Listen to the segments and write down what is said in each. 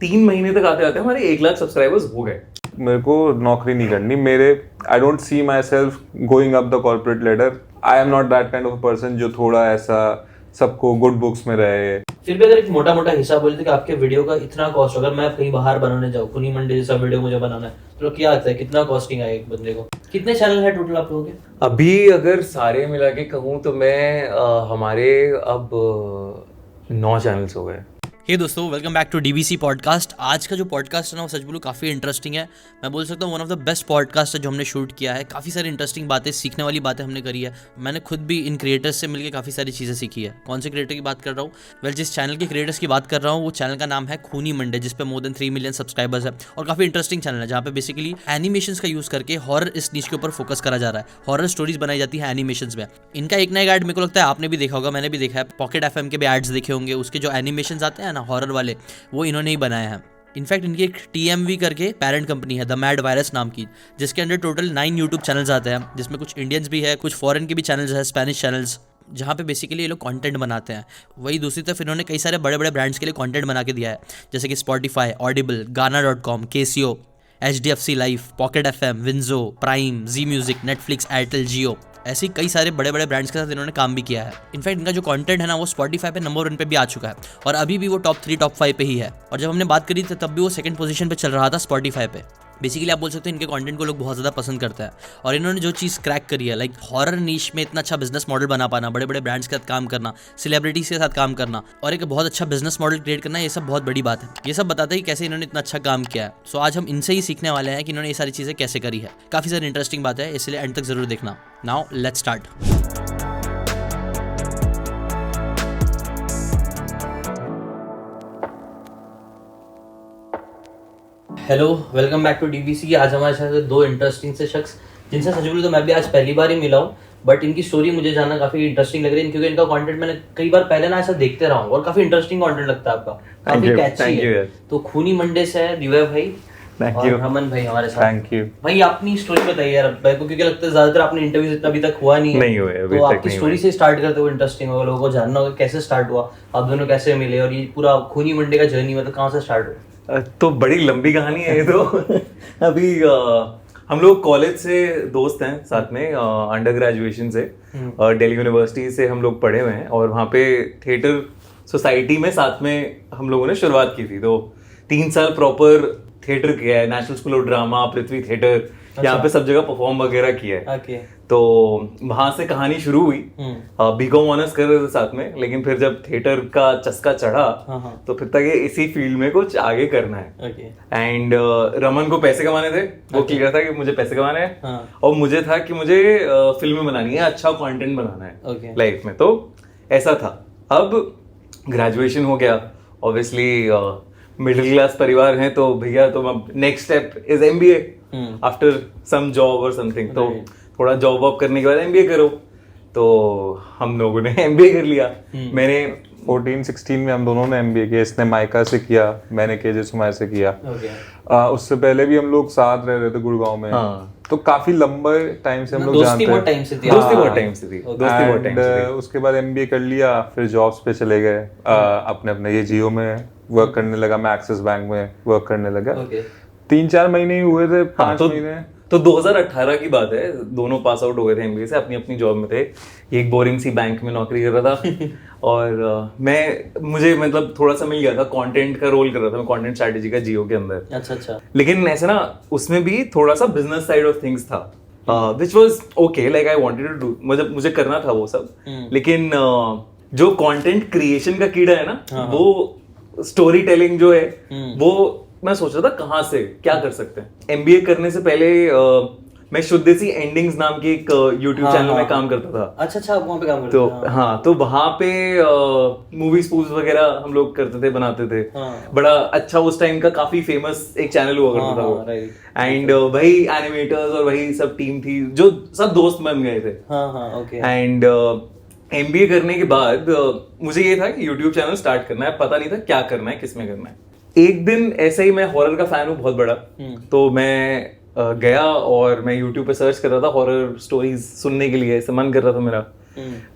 3 महीने तक आते आते हमारे 1 लाख सब्सक्राइबर्स हो गए। मेरे को नौकरी नहीं करनी, मेरे I don't see myself going up the corporate ladder. I am not that kind of person जो थोड़ा ऐसा सबको गुड बुक्स में रहे। फिर भी अगर एक मोटा मोटा हिसाब बोलते कि आपके वीडियो का इतना कॉस्ट, अगर मैं कहीं बाहर बनाने जाऊँ, खूनी मंडे जैसा वीडियो मुझे बनाना है, तो क्या आता है, कितना कॉस्टिंग आए एक बंदे को? कितने चैनल है टोटल आप लोगों के? अभी अगर सारे मिला के कहूँ तो मैं हमारे अब 9 चैनल्स हो गए। हे दोस्तों, welcome back to DBC podcast. आज का जो पॉडकास्ट है ना, वो सच बोलूं काफ़ी इंटरेस्टिंग है। मैं बोल सकता हूँ one of the best podcast है जो हमने शूट किया है। काफ़ी सारी इंटरेस्टिंग बातें, सीखने वाली बातें हमने करी है। मैंने खुद भी इन क्रिएटर्स से मिलकर काफ़ी सारी चीज़ें सीखी है। कौन से क्रिएटर की बात कर रहा हूँ? जिस चैनल के क्रिएटर्स की बात कर रहा हूँ वो चैनल का नाम है खूनी मंडे, जिस पे मोर देन 3 मिलियन सब्सक्राइबर्स है और काफ़ी इंटरेस्टिंग चैनल है जहाँ पे बेसिकली एनिमेशंस का यूज़ करके हॉरर इस नीच के ऊपर फोकस करा जा रहा है। हॉरर स्टोरीज बनाई जाती है एनिमेशंस में। इनका एक ना एक ऐड मेरे को लगता है आपने भी देखा होगा, मैंने भी देखा है। पॉकेट एफएम के भी एड्स देखे होंगे, उसके जो एनिमेशंस आते हैं ना हॉरर वाले, वो इन्होंने ही बनाए हैं। इनफैक्ट इनकी एक TMV करके पेरेंट कंपनी है, द मैड वायरस नाम की, जिसके अंदर टोटल 9 यूट्यूब चैनल्स आते हैं, जिसमें कुछ इंडियंस भी है, कुछ फॉरेन के भी चैनल्स है, स्पेनिश चैनल्स, जहाँ पे बेसिकली ये लोग कंटेंट बनाते हैं। वही दूसरी तरफ इन्होंने कई सारे बड़े बड़े ब्रांड्स के लिए कंटेंट बना के दिया है, जैसे कि स्पॉटिफाई, ऑडिबल, गाना.com, Casio, HDFC life, pocket FM, WinZO, prime, Zee music, Netflix, Airtel, Jio, ऐसे कई सारे बड़े बड़े ब्रांड्स के साथ इन्होंने काम भी किया है। इनफैक्ट इनका जो कंटेंट है ना, वो स्पॉटिफाई पे नंबर 1 पे भी आ चुका है और अभी भी वो टॉप 3 टॉप 5 पे ही है। और जब हमने बात करी थी तब भी वो 2nd पोजीशन पे चल रहा था स्पॉटिफाई पे। बेसिकली आप बोल सकते हो इनके कंटेंट को लोग बहुत ज़्यादा पसंद करते हैं। और इन्होंने जो चीज़ क्रैक करी है, लाइक हॉरर नीश में इतना अच्छा बिजनेस मॉडल बना पाना, बड़े बड़े ब्रांड्स के साथ काम करना, सेलिब्रिटीज के साथ काम करना और एक बहुत अच्छा बिजनेस मॉडल क्रिएट करना, ये सब बहुत बड़ी बात है। ये सब बताते हैं कि कैसे इन्होंने इतना अच्छा काम किया है। सो आज हम इनसे ही सीखने वाले हैं कि इन्होंने ये सारी चीज़ें कैसे करी है। काफ़ी सारी इंटरेस्टिंग बात है, इसलिए एंड तक जरूर देखना। Now let's start. Hello, welcome back to DBC. आज हमारे साथ 2 इंटरेस्टिंग से शख्स, जिनसे सच बोलूं तो मैं भी आज पहली बार ही मिला हूँ, बट इनकी स्टोरी मुझे जानना काफी इंटरेस्टिंग लग रही है, क्योंकि इनका कंटेंट मैंने कई बार पहले ना ऐसा देखते रहा हूँ और काफी इंटरेस्टिंग कंटेंट लगता है आपका, काफी कैची है। तो खूनी मंडे से है दिव्या भाई और रमन भाई हमारे साथ। थैंक यू भाई, अपनी स्टोरी बताइए यार भाई को, क्योंकि लगता है ज्यादातर आपने इंटरव्यूज इतना अभी तक हुआ नहीं हुए तो आपकी स्टोरी से स्टार्ट करते हुए इंटरेस्टिंग होगा, लोगों को जानना होगा कैसे स्टार्ट हुआ, आप दोनों कैसे मिले और ये पूरा खूनी मंडे का जर्नी मतलब कहाँ से स्टार्ट हुआ? तो बड़ी लंबी कहानी है ये तो। अभी हम लोग कॉलेज से दोस्त हैं साथ में, अंडर ग्रेजुएशन से दिल्ली यूनिवर्सिटी से हम लोग पढ़े हुए हैं और वहाँ पे थिएटर सोसाइटी में साथ में हम लोगों ने शुरुआत की थी। तो 3 साल प्रॉपर थिएटर किया है, national school of drama, Prithvi theatre, यहाँ पे सब जगह परफॉर्म वगैरह किया है। तो वहां से कहानी शुरू हुई। बीकॉम ऑनर्स कर रहे थे साथ में, लेकिन फिर जब थिएटर का चस्का चढ़ा तो फिर तक ये इसी फील्ड में कुछ आगे करना है। एंड रमन को पैसे कमाने थे, वो क्लियर था कि मुझे पैसे कमाने हैं, और मुझे था कि मुझे फिल्में बनानी है, अच्छा कंटेंट बनाना है लाइफ में। तो ऐसा था। अब ग्रेजुएशन हो गया, ऑब्वियसली मिडिल क्लास परिवार है, तो भैया तो next step is MBA after some job और समथिंग। तो थोड़ा जॉब वॉब करने के बाद MBA करो, तो हम लोगों ने MBA कर लिया। मैंने 14-16 में हम दोनों ने MBA किया। इसने माइका से किया, मैंने KJ सुमाय से किया। उससे पहले भी हम लोग साथ रह रहे थे गुड़गांव में। तो काफी लंबे टाइम से हम लोग जानते हैं। दोस्ती बहुत टाइम से थी। उसके बाद MBA कर लिया, फिर जॉब्स पे चले गए अपने अपने। ये जियो में वर्क करने लगा, मैं एक्सिस बैंक में वर्क करने लगा। 3-4 महीने ही हुए थे, 5 महीने। तो 2018 की बात है, दोनों पास आउट हो गए थे MBA से, अपनी अपनी जॉब में थे। एक बोरिंग सी बैंक में नौकरी कर रहा था और मुझे मतलब थोड़ा सा मिल गया था, कंटेंट का रोल कर रहा था मैं, कंटेंट स्ट्रेटजी का जियो के अंदर। अच्छा। लेकिन ऐसा ना, उसमें भी थोड़ा सा बिजनेस साइड ऑफ थिंग्स था, which was okay, like I wanted to do, मुझे करना था वो सब। लेकिन जो कंटेंट क्रिएशन का कीड़ा है ना, वो स्टोरी टेलिंग जो है, वो मैं सोच रहा था कहाँ से क्या कर सकते हैं। MBA करने से पहले मैं शुद्धेसी एंडिंग्स नाम की एक YouTube चैनल में काम करता था। अच्छा, वहाँ पे काम करते थे? हाँ, तो वहाँ पे मूवी स्पूफ्स वगैरह हम लोग करते थे, बनाते थे। बड़ा अच्छा, उस टाइम का काफी फेमस एक चैनल हुआ करता था वो। एंड वही एनिमेटर्स और वही सब टीम थी, जो सब दोस्त बन गए थे। एंड MBA करने के बाद मुझे ये था कि YouTube चैनल स्टार्ट करना है, पता नहीं था क्या करना है, किसमें करना है। एक दिन ऐसे ही, मैं हॉरर का फैन हूँ बहुत बड़ा, तो मैं गया और मैं YouTube पे सर्च कर रहा था हॉरर स्टोरीज सुनने के लिए, ऐसा मन कर रहा था मेरा।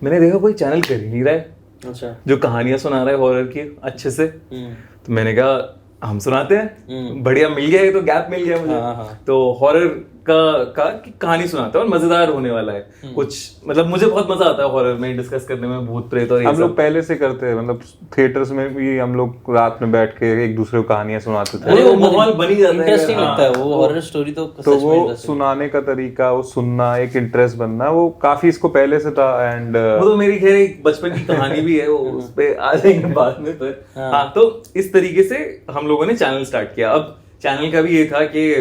मैंने देखा कोई चैनल कर ही नहीं रहा है जो कहानियां सुना रहा है हॉरर की अच्छे से। तो मैंने कहा हम सुनाते हैं, बढ़िया मिल गया, ये तो गैप मिल गया मुझे। तो हॉरर का कहानी सुनाते हैं और मजेदार होने वाला है कुछ, मतलब मुझे बहुत मजा आता है हॉरर में डिस्कस करने में, भूत प्रेत और ये हम सब। लोग पहले से करते हैं, मतलब थिएटर्स में भी हम लोग रात में बैठ के एक दूसरे को कहानियां सुनाते थे। अरे वो माहौल बनी जाता है, इंटरेस्टिंग लगता है वो हॉरर स्टोरी तो तो वो सुनाने का तरीका, वो सुनना, एक इंटरेस्ट बनना, वो काफी इसको पहले से था। एंड वो तो मेरी खैर एक बचपन की कहानी भी है, वो उस पे आ जाएंगे बाद में। पर हाँ, तो इस तरीके से हम लोगों ने चैनल स्टार्ट किया। अब चैनल का भी ये था कि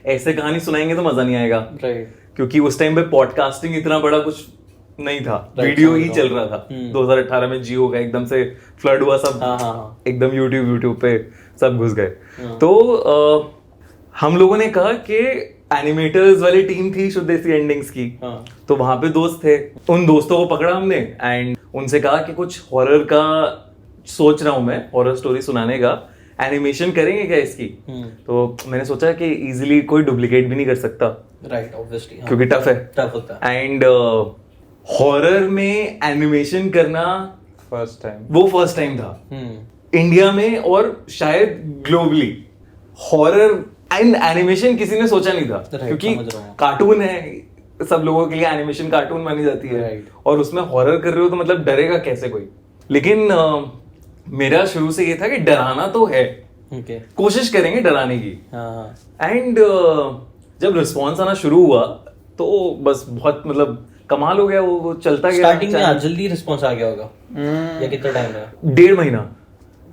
ऐसे कहानी सुनाएंगे तो मजा नहीं आएगा, क्योंकि उस टाइम पे पॉडकास्टिंग इतना बड़ा कुछ नहीं था, वीडियो ही चल रहा था। 2018 में जियो का एकदम से फ्लड हुआ, सब एकदम यूट्यूब पे सब घुस गए। तो हम लोगों ने कहा कि एनिमेटर्स वाली टीम थी शुद्ध देसी एंडिंग्स की, तो वहां पे दोस्त थे, उन दोस्तों को पकड़ा हमने एंड उनसे कहा कि कुछ हॉरर का सोच रहा हूं मैं, हॉरर स्टोरी सुनाने का, एनिमेशन करेंगे क्या इसकी? तो मैंने सोचा कि इजीली कोई डुप्लीकेट भी नहीं कर सकता, राइट, ऑब्वियसली, क्योंकि टफ है, टफ होता है। एंड हॉरर में एनिमेशन करना वो फर्स्ट टाइम था इंडिया में, और शायद ग्लोबली हॉरर एंड एनिमेशन किसी ने सोचा नहीं था, क्योंकि कार्टून है, सब लोगों के लिए एनिमेशन कार्टून मानी जाती है, और उसमें हॉरर कर रहे हो तो मतलब डरेगा कैसे कोई। लेकिन मेरा शुरू से ये था कि डराना तो है, कोशिश करेंगे डराने की। एंड जब रिस्पॉन्स आना शुरू हुआ तो बस बहुत मतलब कमाल हो गया, वो चलता गया। स्टार्टिंग में जल्दी रिस्पॉन्स आ गया होगा या कितना टाइम लगा? 1.5 महीना।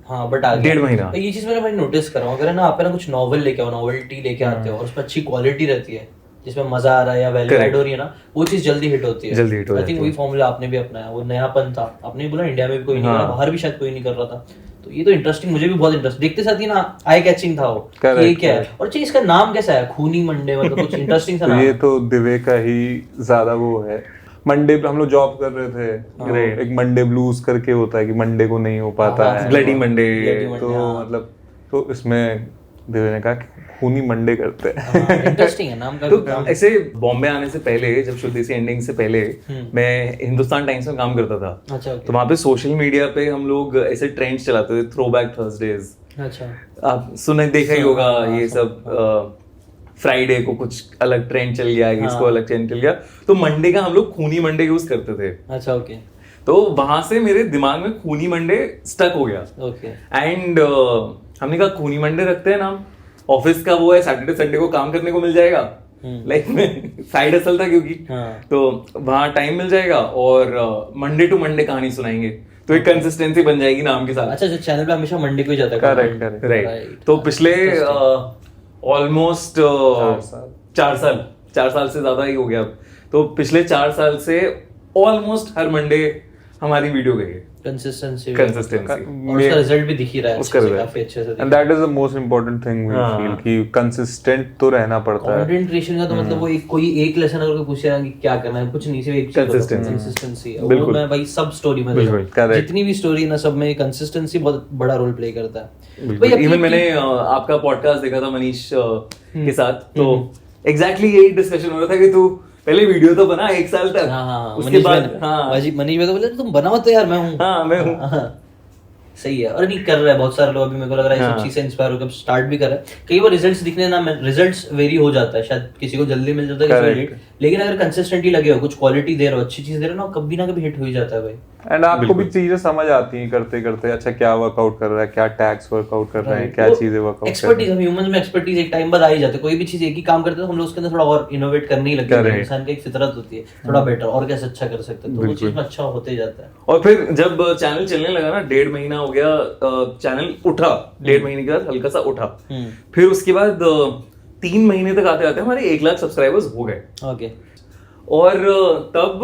हाँ, बट आ गया 1.5 महीना। ये चीज मैंने भाई नोटिस कर रहा हूँ, अगर है ना आप है ना कुछ नॉवल लेके आओ, नॉवेल्टी लेके आते हो और उसमें अच्छी क्वालिटी रहती है, जिसमें मजा आ रहा है या वैल्यू ऐड हो रही है ना, वो चीज जल्दी हिट होती है, जल्दी हिट हो जाती है। आई थिंक वही फॉर्मूला आपने भी अपनाया, वो नयापन था। आपने बोला इंडिया में भी कोई नहीं कर रहा, बाहर भी शायद कोई नहीं कर रहा था, तो ये तो इंटरेस्टिंग, मुझे भी बहुत इंटरेस्ट, देखते साथ ही ना आई कैचिंग था वो, ये क्या है और चीज, इसका नाम कैसा है, खूनी मंडे, मतलब कुछ इंटरेस्टिंग सा नाम। ये तो दिव्य का ही ज्यादा वो है। मंडे पे हम लोग जॉब कर रहे थे, एक मंडे ब्लूज करके होता है कि मंडे को नहीं हो पाता है, ब्लडी मंडे, तो मतलब तो इसमें दिव्य ने कहा खूनी मंडे करते हैं। इंटरेस्टिंग है नाम का। तो ऐसे बॉम्बे आने से पहले, जब शुद्ध देसी एंडिंग से पहले मैं हिंदुस्तान टाइम्स में काम करता था। अच्छा, तो वहाँ पे सोशल मीडिया पे हम लोग ऐसे ट्रेंड्स चलाते थे, थ्रोबैक थर्सडेज। अच्छा, आप सुने देखा ही होगा ये सब। फ्राइडे को कुछ अलग ट्रेंड चल गया, इसको अलग ट्रेंड चल गया, तो मंडे का हम लोग खूनी मंडे यूज करते थे। अच्छा, ओके। तो वहां से मेरे दिमाग में खूनी मंडे स्टक हो गया। ओके। एंड हमने कहा खूनी मंडे रखते हैं नाम, ऑफिस का वो है, सैटरडे संडे को काम करने को मिल जाएगा, लाइक में साइड हसल था क्योंकि, तो वहां टाइम मिल जाएगा और मंडे टू मंडे कहानी सुनाएंगे, तो एक कंसिस्टेंसी बन जाएगी नाम के साथ। अच्छा, जो चैनल पे हमेशा मंडे को ही जाता है। Correct, right. तो पिछले ऑलमोस्ट 4 साल से ज्यादा ही हो गया अब, तो पिछले 4 साल से ऑलमोस्ट हर मंडे हमारी वीडियो गई है। कंसिस्टेंसी और उसका रिजल्ट भी दिख ही रहा है, उसका काफी अच्छे से। And that is the most important thing we feel कि कंसिस्टेंट तो रहना पड़ता है। कंटेंट क्रिएशन का तो मतलब वो एक कोई एक लेसन अगर कोई पूछे कि क्या करना है, कुछ नहीं, सिर्फ एक कंसिस्टेंसी। वो मैं भाई सब स्टोरी में जितनी भी स्टोरी ना, सब में कंसिस्टेंसी बहुत बड़ा रोल प्ले करता है। इवन मैंने आपका पॉडकास्ट देखा था मनीष के साथ, तो एग्जैक्टली यही डिस्कशन हो रहा था कि तू पहले वीडियो तो बना 1 साल तक, उसके बाद मनीष भाई तो बोले तुम बनाओ तो यार, मैं हूँ। हाँ, मैं हूँ। सही है। और नहीं कर रहा है बहुत सारे लोग, अभी मेरे को लग रहा है सब चीज से इंस्पायर होकर स्टार्ट भी कर रहे हैं। कई बार रिजल्ट्स दिखने ना, रिजल्ट्स वेरी हो जाता है, शायद किसी को जल्दी मिल जाता है, किसी को लेट, लेकिन अगर कंसिस्टेंटली लगे हो, कुछ क्वालिटी दे रहे हो, अच्छी चीज दे रहे हो ना, कभी ना कभी हिट हो ही जाता है भाई। एंड आपको भी चीजें समझ आती हैं करते करते, अच्छा क्या वर्कआउट कर रहा है, क्या टैग्स वर्कआउट कर रहे हैं, क्या चीजें वर्कआउट, एक्सपर्टीज, हम ह्यूमंस में एक्सपर्टीज एक टाइम बाद आ ही जाते हैं। कोई भी चीज एक ही काम करते हैं तो हम लोग उसके अंदर थोड़ा और इनोवेट करने ही लगते हैं। इंसान की एक फितरत होती है थोड़ा बेटर, और कैसे अच्छा कर सकते हैं, तो वो चीज में अच्छा होते जाता है। और फिर जब चैनल चलने लगा ना, 1.5 महीना हो गया, चैनल उठा, 1.5 महीने के बाद हल्का सा उठा, फिर उसके बाद 3 महीने तक आते आते हमारे 1 लाख सब्सक्राइबर्स हो गए। ओके। और तब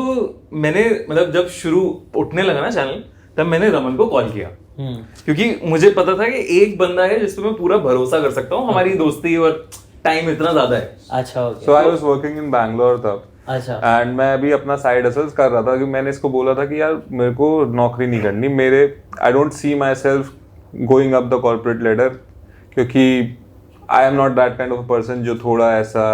मैंने, मतलब जब शुरू उठने लगा ना चैनल, तब मैंने रमन को कॉल किया, क्योंकि मुझे पता था कि एक बंदा है जिस पे मैं पूरा भरोसा कर सकता हूँ, हमारी दोस्ती और टाइम इतना ज्यादा है। अच्छा, okay. So I was working in Bangalore तब। अच्छा। एंड मैं अभी अपना साइड हसल्स कर रहा था कि मैंने इसको बोला था कि यार मेरे को नौकरी नहीं करनी, मेरे I don't see myself going up the corporate ladder, क्योंकि I am not that kind of person जो थोड़ा ऐसा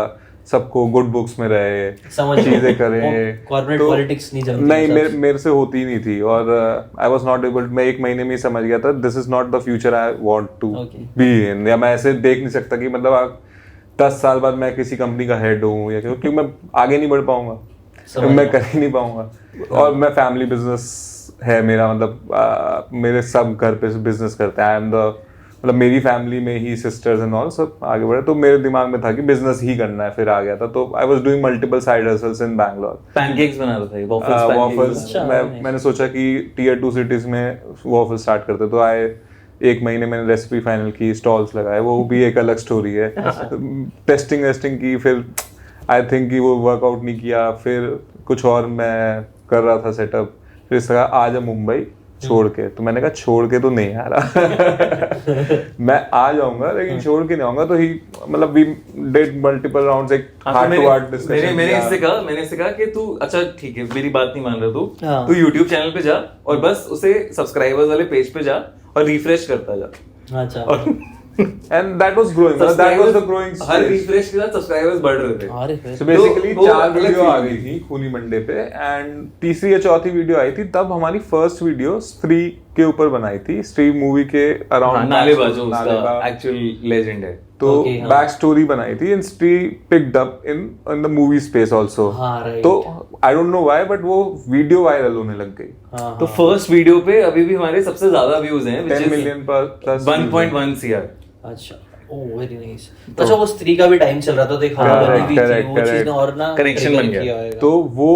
सबको गुड बुक्स में रहे, चीजें करें, कॉर्पोरेट तो पॉलिटिक्स नहीं जमती। नहीं, मेरे से होती ही नहीं थी, और आई वाज नॉट एबल, मैं 1 महीने में ही समझ गया था this is not the future I want to be in, या मैं ऐसे देख नहीं सकता कि मतलब 10 साल बाद मैं किसी कंपनी का हेड हूँ, या क्योंकि मैं आगे नहीं बढ़ पाऊंगा, मैं कर ही नहीं पाऊंगा। और मैं फैमिली बिजनेस है मेरा, मतलब मेरे सब घर पे बिजनेस करते हैं, आई एम द, मतलब मेरी फैमिली में ही सिस्टर्स एंड ऑल सब आगे बढ़े, तो मेरे दिमाग में था कि बिजनेस ही करना है, फिर आ गया था। तो I was doing multiple side hustles in Bangalore. Pancakes बना रहा था, वॉफल्स, मैंने सोचा कि टियर 2 सिटीज में वॉफल स्टार्ट करते, तो आए 1 महीने मैंने रेसिपी फाइनल की, स्टॉल्स लगाए, वो भी एक अलग स्टोरी है। टेस्टिंग की, फिर आई थिंक कि वो वर्कआउट नहीं किया, फिर कुछ और मैं कर रहा था सेटअप, फिर इसका आ जा मुंबई छोड़ के, तो मैंने कहा छोड़ के तो नहीं आ रहा मैं आ जाऊंगा लेकिन छोड़ के नहीं आऊंगा। तो ही मतलब वी डिड मल्टीपल राउंड्स, एक हार्ट टू हार्ट डिस्कशन। मैंने इससे कहा कि तू अच्छा ठीक है, मेरी बात नहीं मान रहा तू YouTube चैनल पे जा और बस उसे सब्सक्राइबर्स वाले पेज पे जा और रिफ्रेश करता जा। अच्छा। And that was growing, that was the growing stage. Her refresh के साथ सब्सक्राइबर्स बढ़ रहे थे। So basically वो 4 अलग वीडियो feel आ गई थी खूनी मंडे पे, एंड तीसरी या चौथी वीडियो आई थी, तब हमारी फर्स्ट वीडियो स्त्री के ऊपर बनाई थी, स्त्री मूवी के अराउंड, नालेबाज उसका एक्चुअल लेजेंड है, तो बैक स्टोरी बनाई थी, and Stree picked up in the movie space also. तो I don't know why, but वो वीडियो वायरल होने लग गई। तो फर्स्ट वीडियो पे अभी भी हमारे सबसे ज्यादा व्यूज हैं, 10 मिलियन प्लस 1.1 CR। अच्छा, ओह वेरी नाइस। अच्छा, वो स्त्री का भी टाइम चल रहा था, तो एक बनी भी थी, वो चीज ने और ना कनेक्शन बन गया, तो वो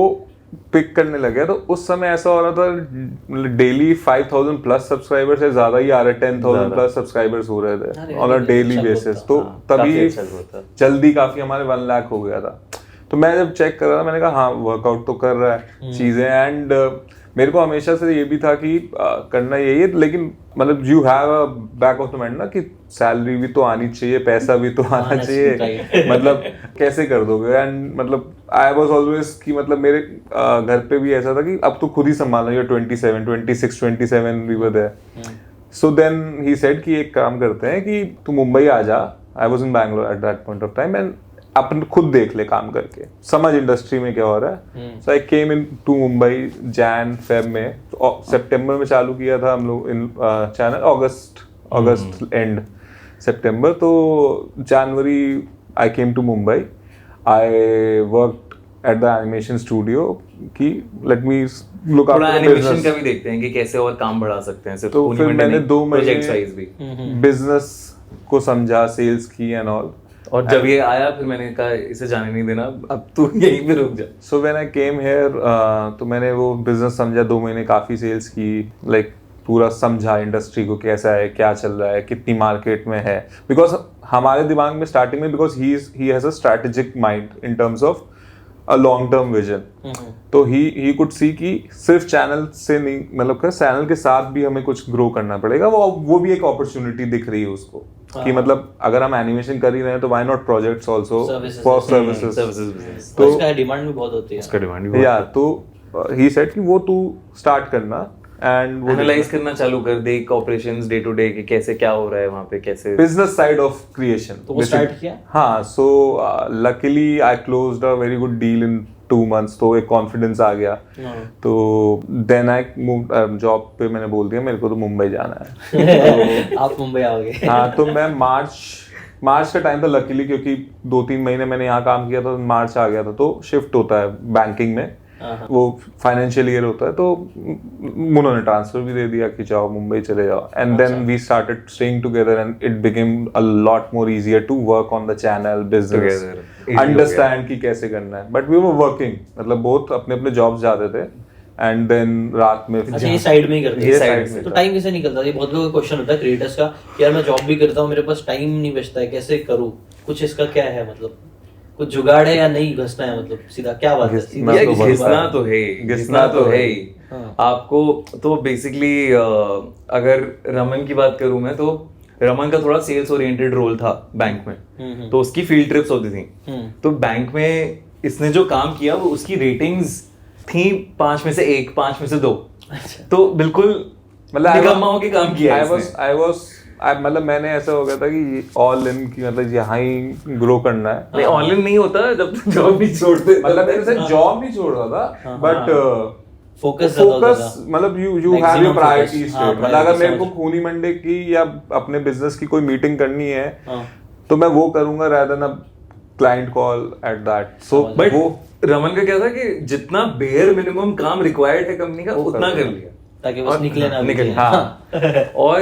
पिक करने लगे। तो उस समय ऐसा हो रहा था, डेली 5000 प्लस सब्सक्राइबर्स है, ज्यादा ही आ रहे, 10,000 प्लस सब्सक्राइबर्स हो रहे थे ऑन अ डेली बेसिस। तो तभी जल्दी काफी हमारे 1 लाख हो गया था। तो मैं जब चेक कर रहा था, मैंने कहा हाँ वर्कआउट तो कर रहा है चीजें, एंड मेरे को हमेशा से ये भी था कि करना यही है, लेकिन मतलब you have a back of the mind ना कि सैलरी भी तो आनी चाहिए, पैसा भी तो आना चाहिए, मतलब कैसे कर दोगे। एंड मतलब आई वाज ऑलवेज कि मतलब मेरे घर पे भी ऐसा था कि अब तो खुद ही संभालना, you 26 we were there. So then he said कि एक काम करते हैं कि तू मुंबई आ जा। I was in Bangalore at that point of time, and अपन खुद देख ले काम करके, समझ इंडस्ट्री में क्या हो रहा है। सो आई केम इन टू मुंबई जैन फेब में, सितंबर में चालू किया था हम लोग इन चैनल, अगस्त एंड सितंबर। तो January I came to Mumbai, I worked at the animation studio कि let me look after animation का भी देखते हैं कि कैसे और काम बढ़ा सकते हैं। सिर्फ तो फिर मैंने 2 प्रोजेक्ट साइज भी बिजनेस को समझा, सेल्स की एंड ऑल। और जब ये आया फिर मैंने कहा इसे जाने नहीं देना, अब तू यहीं पे रुक जा। So when I came here, तो मैंने वो बिजनेस समझा, 2 महीने काफी सेल्स की, लाइक पूरा समझा इंडस्ट्री को कैसा है, क्या चल रहा है, कितनी मार्केट में है। बिकॉज हमारे दिमाग में स्टार्टिंग में, because he has a strategic mind in terms of a long term vision, तो ही कुड सी कि सिर्फ चैनल से नहीं, मतलब चैनल के साथ भी हमें कुछ ग्रो करना पड़ेगा। वो भी एक अपॉर्चुनिटी दिख रही है उसको कि मतलब अगर हम एनिमेशन कर ही रहे हैं तो why not projects also for services. तो उसका डिमांड भी बहुत होती है, उसका डिमांड भी या तो ही सेड कि वो तू स्टार्ट करना एंड वो एनालाइज करना चालू कर, देख ऑपरेशंस डे टू डे कि कैसे क्या हो रहा है वहां पे, कैसे बिजनेस साइड ऑफ क्रिएशन। तो वो स्टार्ट किया। हाँ, so luckily I closed a very good deal in 2 months, तो एक कॉन्फिडेंस आ गया। तो देन आई मूव जॉब पे, मैंने बोल दिया मेरे को तो मुंबई जाना है। आप मुंबई आओगे? हाँ, तो मैं मार्च का टाइम था लकीली, क्योंकि 2-3 महीने मैंने यहाँ काम किया था, मार्च आ गया था। तो शिफ्ट होता है बैंकिंग में, वो फाइनेंशियल ईयर होता है, तो उन्होंने ट्रांसफर भी दे दिया कि जाओ मुंबई चले जाओ। And then we started staying together, and it became a lot more easier to work on the channel, business, understand कि कैसे करना है। बट वी वर वर्किंग, मतलब बहुत अपने अपने जॉब्स जाते थे, एंड देन रात में अच्छा ये साइड में ही करते हैं, साइड में। तो टाइम कैसे निकलता है? ये बहुत लोगों का क्वेश्चन होता है क्रिएटर्स का कि यार मैं जॉब भी करता हूँ, मेरे पास टाइम नहीं बचता है, कैसे करूँ? कुछ इसका क्या है, मतलब कुछ जुगाड़ है या नहीं घसना है, मतलब सीधा क्या बात है? घिसना तो है ही आपको। तो बेसिकली अगर रमन की बात करूं मैं, तो रमन का थोड़ा सेल्स ओरिएंटेड रोल था बैंक में, तो उसकी फील्ड ट्रिप्स होती थी। तो बैंक में इसने जो काम किया वो उसकी रेटिंग्स थी 5 में से 1, 5 में से 2। तो बिल्कुल मतलब निकम्मा होके काम किया। I was मतलब मैंने ऐसा हो गया था कि ऑल इन की मतलब यहाँ ही ग्रो करना है। नहीं ऑल इन नहीं होता जब तक जॉब नहीं छोड़ते, मतलब मेरे से जॉब नहीं छोड़ रहा था बट फोकस मतलब you have your priorities straight. मतलब अगर मेरे को खूनी मंडे की या अपने बिजनेस की कोई मीटिंग करनी है तो मैं वो करूंगा rather than a client call at that. So but वो रमन का क्या था कि जितना बेयर मिनिमम काम रिक्वायर्ड है कंपनी का उतना कर लिया ताकि बस निकले ना निकले। हाँ और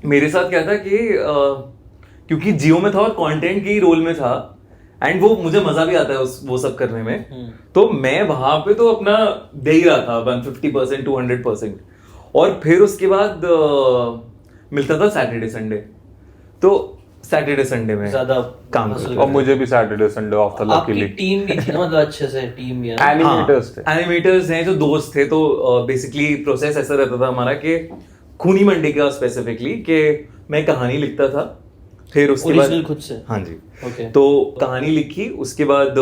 मेरे साथ क्या था कि क्योंकि जियो में था और कंटेंट के ही रोल में था एंड वो मुझे मजा भी आता है वो सब करने में, तो मैं वहां पे तो अपना दे ही रहा था 150% 200%। और फिर उसके बाद मिलता था सैटरडे संडे, तो सैटरडे संडे में ज्यादा काम और मुझे भी सैटरडे संडे ऑफ था लकीली। टीम भी थी ना, मतलब अच्छे से टीम भी है। एनिमेटर्स हैं जो दोस्त थे, तो बेसिकली प्रोसेस ऐसा रहता था हमारा कि खूनी मंडे का स्पेसिफिकली कि मैं कहानी लिखता था, फिर उसके बाद खुद से। हाँ जी तो कहानी लिखी, उसके बाद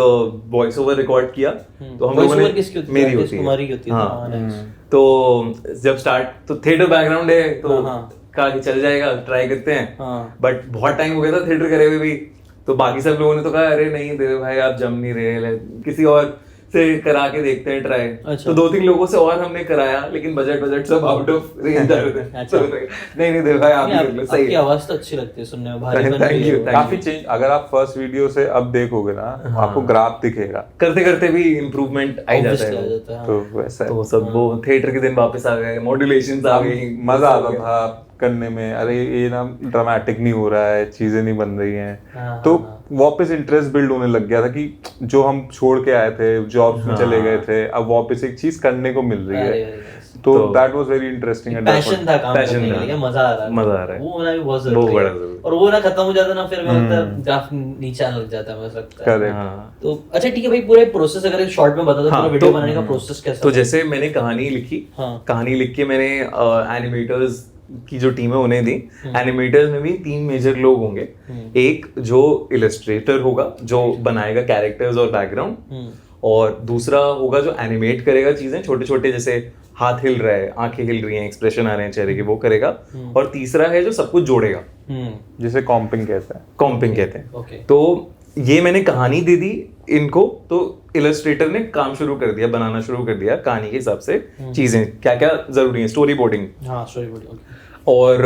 वॉइस ओवर रिकॉर्ड किया। तो हम लोगों ने मेरी होती है हाँ, तो जब स्टार्ट तो थिएटर बैकग्राउंड है तो कहा कि चल जाएगा ट्राई करते हैं, बट बहुत टाइम हो गया था थिएटर करे हुए भी, तो बाकी सब लोगों ने तो कहा अरे नहीं देव भाई आप जम नहीं रहे, किसी और से करा के देखते हैं ट्राई। तो 2-3 लोगों से और हमने कराया, लेकिन बजट सब आउट ऑफ रेंज आ रहे थे। नहीं देव भाई आप ही कर लो, सही है। आपकी आवाज तो अच्छी लगती है सुनने में, भारीपन थैंक यू काफी चेंज। अगर आप फर्स्ट वीडियो से अब देखोगे ना आपको ग्राफ दिखेगा, करते करते भी इम्प्रूवमेंट आ जाता है। तो वैसा तो सब वो थिएटर के दिन वापस आ गए, मॉड्यूलेशंस आ गई, मजा आता था करने में। अरे ये ना ड्रामेटिक नहीं हो रहा है, चीजें नहीं बन रही हैं, तो वापस इंटरेस्ट बिल्ड होने लग गया था कि जो हम छोड़ के आए थे, जॉब्स में चले गए थे, अब वापस एक चीज करने को मिल रही है। तो that was very interesting and passion था काम करने के लिए, मजा आ रहा है, वो होना भी बहुत जरूरी है। और वो ना खत्म हो जाता ना, फिर ग्राफ नीचे आने लग जाता है, मुझे लगता है। तो अच्छा ठीक है भाई, पूरा प्रोसेस अगर शॉर्ट में बता दो, पूरा वीडियो बनाने का प्रोसेस कैसा? तो जैसे मैंने कहानी लिखी, कहानी लिख के मैंने एनिमेटर्स की जो टीम है उन्हें दी। एनिमेटर्स में भी 3 मेजर लोग होंगे, एक जो इलस्ट्रेटर होगा जो बनाएगा कैरेक्टर्स और बैकग्राउंड, और दूसरा होगा जो एनिमेट करेगा चीजें छोटे छोटे, जैसे हाथ हिल रहा है, आंखें हिल रही हैं, एक्सप्रेशन आ रहे हैं चेहरे के, वो करेगा। और तीसरा है जो सब कुछ जोड़ेगा, जिसे कॉम्पिंग कहते हैं। तो ये मैंने कहानी दे दी इनको, तो इलस्ट्रेटर ने काम शुरू कर दिया, बनाना शुरू कर दिया कहानी के हिसाब से चीजें क्या क्या जरूरी है, स्टोरी बोर्डिंग। और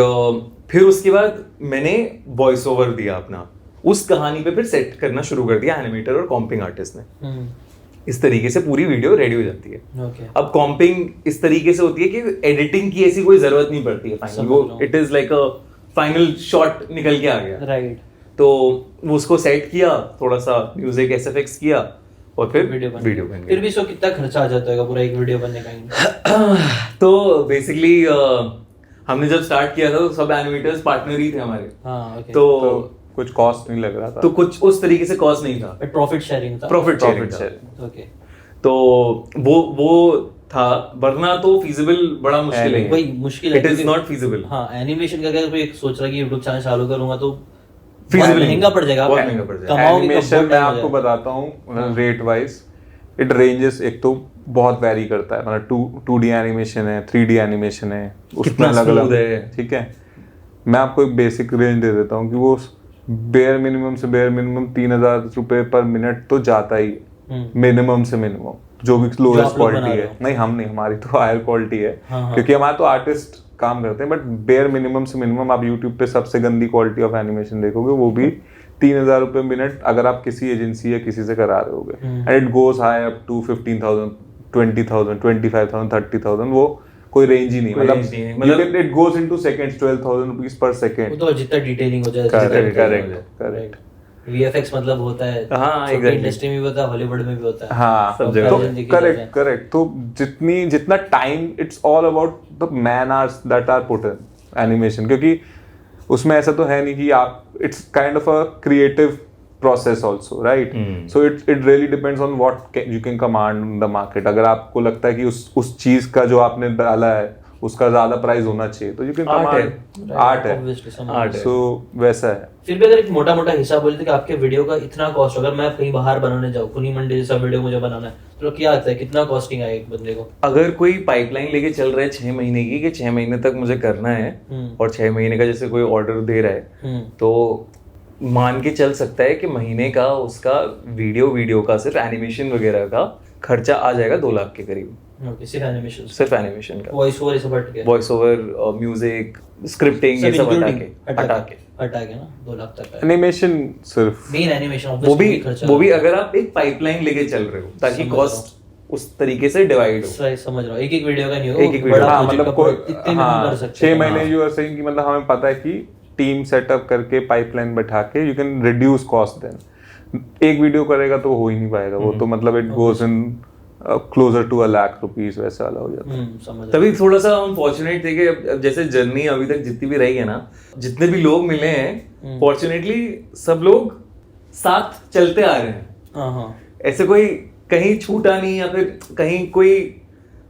फिर उसके बाद मैंने वॉइस ओवर दिया अपना, उस कहानी पे फिर सेट करना शुरू कर दिया एनिमेटर और कॉम्पिंग आर्टिस्ट ने। इस तरीके से पूरी वीडियो रेडी हो जाती है। अब कॉम्पिंग इस तरीके से होती है कि एडिटिंग की ऐसी कोई जरूरत नहीं पड़ती है फाइनल, वो it is like a final shot निकल के आ गया, राइट। तो वो उसको सेट किया, थोड़ा सा म्यूजिक एसएफएक्स किया और फिर वीडियो बन गई। फिर भी सो कितना खर्चा आ जाता है पूरा एक वीडियो बनने का? तो बेसिकली हमने जब स्टार्ट किया था तो सब एनिमेटर्स पार्टनर ही थे हमारे, तो कुछ कॉस्ट नहीं लग रहा था, तो कुछ उस तरीके से कॉस्ट नहीं था, प्रॉफिट शेयरिंग था। ओके, तो वो था, वरना तो feasible बड़ा मुश्किल है, वही मुश्किल है, it is not feasible। हाँ, एनिमेशन का अगर कोई सोच रहा है कि यूट्यूब चैनल चालू करूंगा तो महंगा पड़ जाएगा, बहुत महंगा पड़ जाएगा। एनिमेशन मैं आपको बताता हूँ रेट वाइज, इट रेंजेस, एक तो बहुत वेरी करता है, मतलब 2D एनिमेशन है, 3D एनिमेशन है, उसमें अलग अलग है, ठीक है। मैं आपको एक बेसिक रेंज दे देता हूँ कि वो बेयर मिनिमम से बेयर मिनिमम 3,000 रुपए पर मिनट तो जाता ही है, मिनिमम से मिनिमम, जो भी लोएस्ट क्वालिटी है। नहीं हम नहीं, हमारी तो हायर क्वालिटी है, क्योंकि हमारे तो आर्टिस्ट काम करते हैं, बट बेयर मिनिमम से मिनिमम आप यूट्यूब पे सबसे गंदी क्वालिटी ऑफ एनिमेशन देखोगे, वो भी 3,000 रुपए मिनट, अगर आप किसी एजेंसी या किसी से करा रहे होगे। And it goes high up to 15,000, 20,000, 25,000, 30,000, वो कोई रेंज ही नहीं, मतलब it goes into seconds, 12,000 rupees पर सेकंड। तो जितना डिटेलिंग हो जाए, करेक्ट। VFX मतलब होता है, हाँ, इंडस्ट्री में भी होता है, हॉलीवुड में भी होता है, हाँ सब जगह। करेक्ट। तो जितना time, it's all about the man hours that are put in animation, क्योंकि उसमें ऐसा तो है नहीं कि आप, it's kind of a creative process also, right? So it really depends on what you can command in the market. अगर आपको लगता है कि उस चीज का जो आपने डाला है उसका ज्यादा प्राइस होना चाहिए, तो यू कैन कमांड आर्ट है, सो वैसा है। फिर भी अगर एक मोटा मोटा हिसाब बोलते कि आपके वीडियो का इतना कॉस्ट, अगर मैं कहीं बाहर बनाने जाऊँ, खूनी मंडे जैसा वीडियो मुझे बनाना है, तो क्या आता है, कितना कॉस्टिंग आएगा एक बंदे को? अगर कोई पाइपलाइन लेके चल रहा है 6 महीने की, कि 6 महीने तक मुझे करना है और 6 महीने का जैसे कोई ऑर्डर दे रहा है, तो मान के चल सकता है कि महीने का उसका वीडियो का सिर्फ एनिमेशन वगैरह का खर्चा आ जाएगा 2 लाख के करीब। सिर्फ एनिमेशन का, वॉइस ओवर, म्यूजिक, स्क्रिप्टिंग, ये सब हटा के ना 2 लाख तक एनिमेशन, सिर्फ मेन एनिमेशन, वो भी अगर आप एक पाइपलाइन लेके चल रहे हो, ताकि कॉस्ट उस तरीके से डिवाइड हो। समझ रहा हूँ, एक वीडियो का नहीं हो, एक वीडियो, हाँ, मतलब कोई 6 महीने यू आर सेइंग कि मतलब हमें पता है कि टीम सेटअप करके पाइपलाइन बैठा के you can reduce cost, then एक वीडियो करेगा तो हो ही नहीं पाएगा वो, तो मतलब it goes in closer to 1 lakh rupees वैसा वाला हो जाता है। तभी थोड़ा सा हम फॉर्चुनेट थे कि अब जैसे जर्नी अभी तक जितनी भी रही है ना, जितने भी लोग मिले हैं, फॉर्चुनेटली सब लोग साथ चलते आ रहे हैं। ऐसे कोई कहीं छूटा नहीं, या फिर कहीं कोई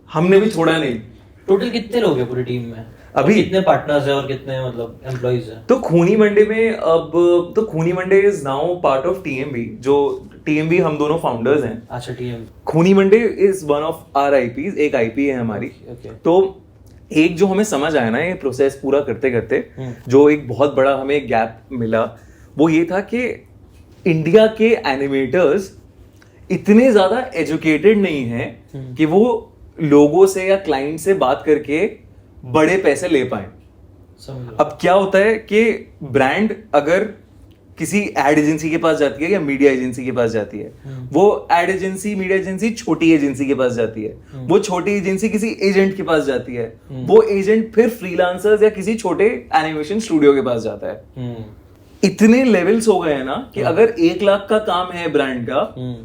हमने भी छोड़ा नहीं। टोटल कितने लोग हैं पूरी टीम में अभी? कितने पार्टनर्स हैं और कितने मतलब एम्प्लॉइज हैं? तो खूनी मंडे में अब तो Khooni Monday is now part of TMV, जो टीएमवी हम दोनों फाउंडर्स हैं। अच्छा, TM Khooni Monday is one of our IPs, एक आईपी है हमारी। तो एक जो हमें समझ आया ना ये प्रोसेस पूरा करते करते, जो एक बहुत बड़ा हमें गैप मिला, वो ये था कि इंडिया के एनिमेटर्स इतने ज्यादा एजुकेटेड नहीं हैं कि वो लोगों से या क्लाइंट से बात करके बड़े पैसे ले पाए। अब क्या होता है कि ब्रांड अगर किसी एड एजेंसी के पास जाती है या मीडिया एजेंसी के पास जाती है, वो एड एजेंसी, मीडिया एजेंसी छोटी एजेंसी के पास जाती है, वो छोटी एजेंसी किसी एजेंट के पास जाती है, वो एजेंट फिर फ्रीलांसर्स या किसी छोटे एनिमेशन स्टूडियो के पास जाता है। इतने लेवल्स हो गए हैं ना कि अगर 1 लाख का काम है ब्रांड का,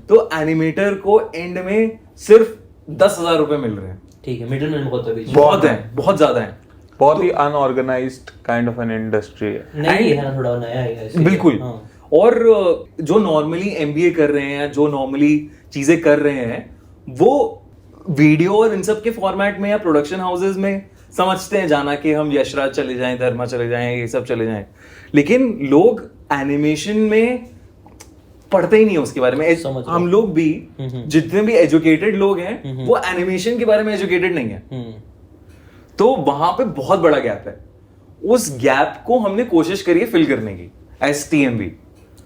तो एनिमेटर को एंड में सिर्फ 10,000 रुपए मिल रहे हैं। ठीक है, मिडिलमैन बहुत है, बहुत ज्यादा है, बहुत ही unorganised kind of an industry है। नहीं है, थोड़ा नया है बिल्कुल। और जो नॉर्मली एमबीए कर रहे हैं, जो नॉर्मली चीजें कर रहे हैं, वो वीडियो और इन सब के फॉर्मेट में या प्रोडक्शन हाउसेज में समझते हैं जाना कि हम यशराज चले जाएं, धर्मा चले जाएं, ये सब चले जाएं, लेकिन लोग एनिमेशन में पढ़ते ही नहीं है उसके बारे में। हम लोग भी जितने भी एजुकेटेड लोग हैं, वो एनिमेशन के बारे में एजुकेटेड नहीं है। तो वहां पे बहुत बड़ा गैप है। उस गैप को हमने कोशिश करी है फिल करने की एज टीएमवी।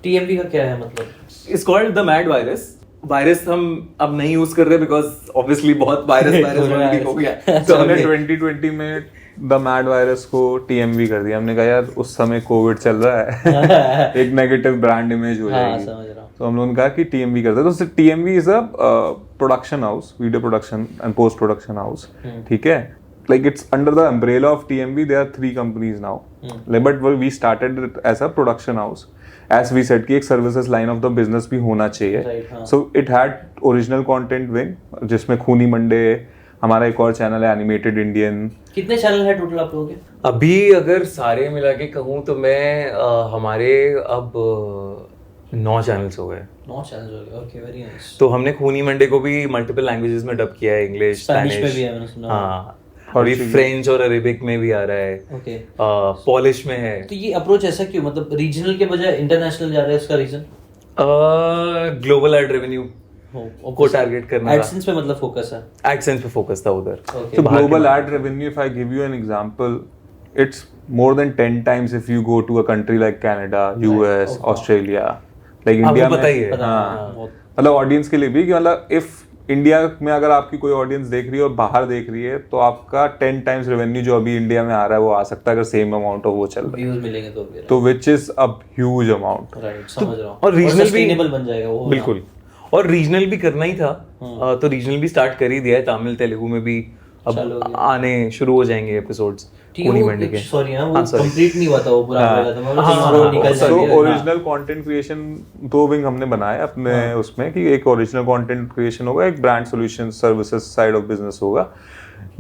टीएमवी का क्या है मतलब? It's called the mad virus. Virus हम अब नहीं यूज कर रहे बिकॉज ऑब्वियसली बहुत वायरस हो गया। तो हमने 2020 में द मैड वायरस को टीएमवी कर दिया। हमने कहा यार उस समय कोविड चल रहा है एक नेगेटिव ब्रांड इमेज हो जाएगी, तो हम लोगों ने कहा कि टीएमवी करते हैं। तो TMV is a production house, video production and post production house, ठीक है। Like it's under the umbrella of TMV. There are 3 companies now. But we started it as a production house. As we said कि एक services line of the business भी होना चाहिए. So it had original content wing, जिसमें खूनी Monday, हमारा एक और चैनल है एनिमेटेड इंडियन। कितने चैनल है टोटल आप लोगों के? अभी अगर सारे मिला के कहूँ तो मैं हमारे अब 9 चैनल्स हो गए। 9 चैनल्स हो गए, ओके, वेरी नाइस। तो हमने खूनी मंडे को भी मल्टीपल लैंग्वेजेस में डब किया है, इंग्लिश, स्पेनिश में भी है, मैंने सुना। हाँ, अभी फ्रेंच और अरेबिक में भी आ रहा है, ओके, पॉलिश में है। तो ये अप्रोच ऐसा क्यों, मतलब रीजनल के बजाय इंटरनेशनल जा रहा है? इसका रीजन ग्लोबल एड रेवेन्यू को टारगेट करना। एडसेंस पे मतलब फोकस है, एडसेंस पे फोकस था उधर। तो global ad revenue, if I give you an example, it's more than 10 times if you go to a country like Canada, US, Australia, like India में। पता ही है, मतलब ऑडियंस के लिए भी कि मतलब इफ इंडिया में अगर आपकी कोई ऑडियंस देख रही है और बाहर देख रही है, तो आपका 10 times रेवेन्यू जो अभी इंडिया में आ रहा है वो आ सकता है अगर सेम अमाउंट ऑफ वो चल रहा है। व्यूज मिलेंगे तो which is a huge amount, right, समझ रहा हूं। और रीजनल भी बन जाएगा वो, बिल्कुल। और रीजनल भी करना ही था, तो रीजनल भी स्टार्ट कर ही दिया है। तमिल तेलुगु में भी अब आने शुरू हो जाएंगे एपिसोड्स खूनी मंडे के। सॉरी हां, वो कंप्लीट नहीं हुआ था, वो पूरा हो गया था। मैं निकल so original content creation 2 wing हमने बनाए अपने उसमें, कि एक ओरिजिनल कंटेंट क्रिएशन होगा, एक brand solution services side of business होगा,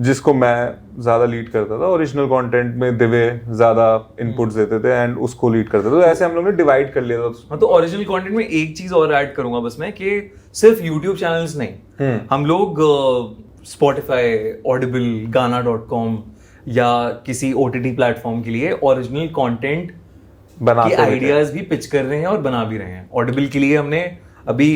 जिसको मैं ज्यादा लीड करता था। ओरिजिनल कंटेंट में दिव्य ज्यादा इनपुट्स देते थे एंड उसको लीड करते थे। तो ऐसे हम लोग ने डिवाइड कर लिया था। तो ओरिजिनल कंटेंट में एक चीज और ऐड करूंगा बस मैं, कि सिर्फ यूट्यूब चैनल्स नहीं, हम लोग स्पॉटिफाई, ऑडिबल, गाना.com या किसी OTT प्लेटफॉर्म के लिए ओरिजिनल कंटेंट बनाते की भी थे। आइडियाज भी पिच कर रहे हैं और बना भी रहे हैं। ऑडिबल के लिए हमने अभी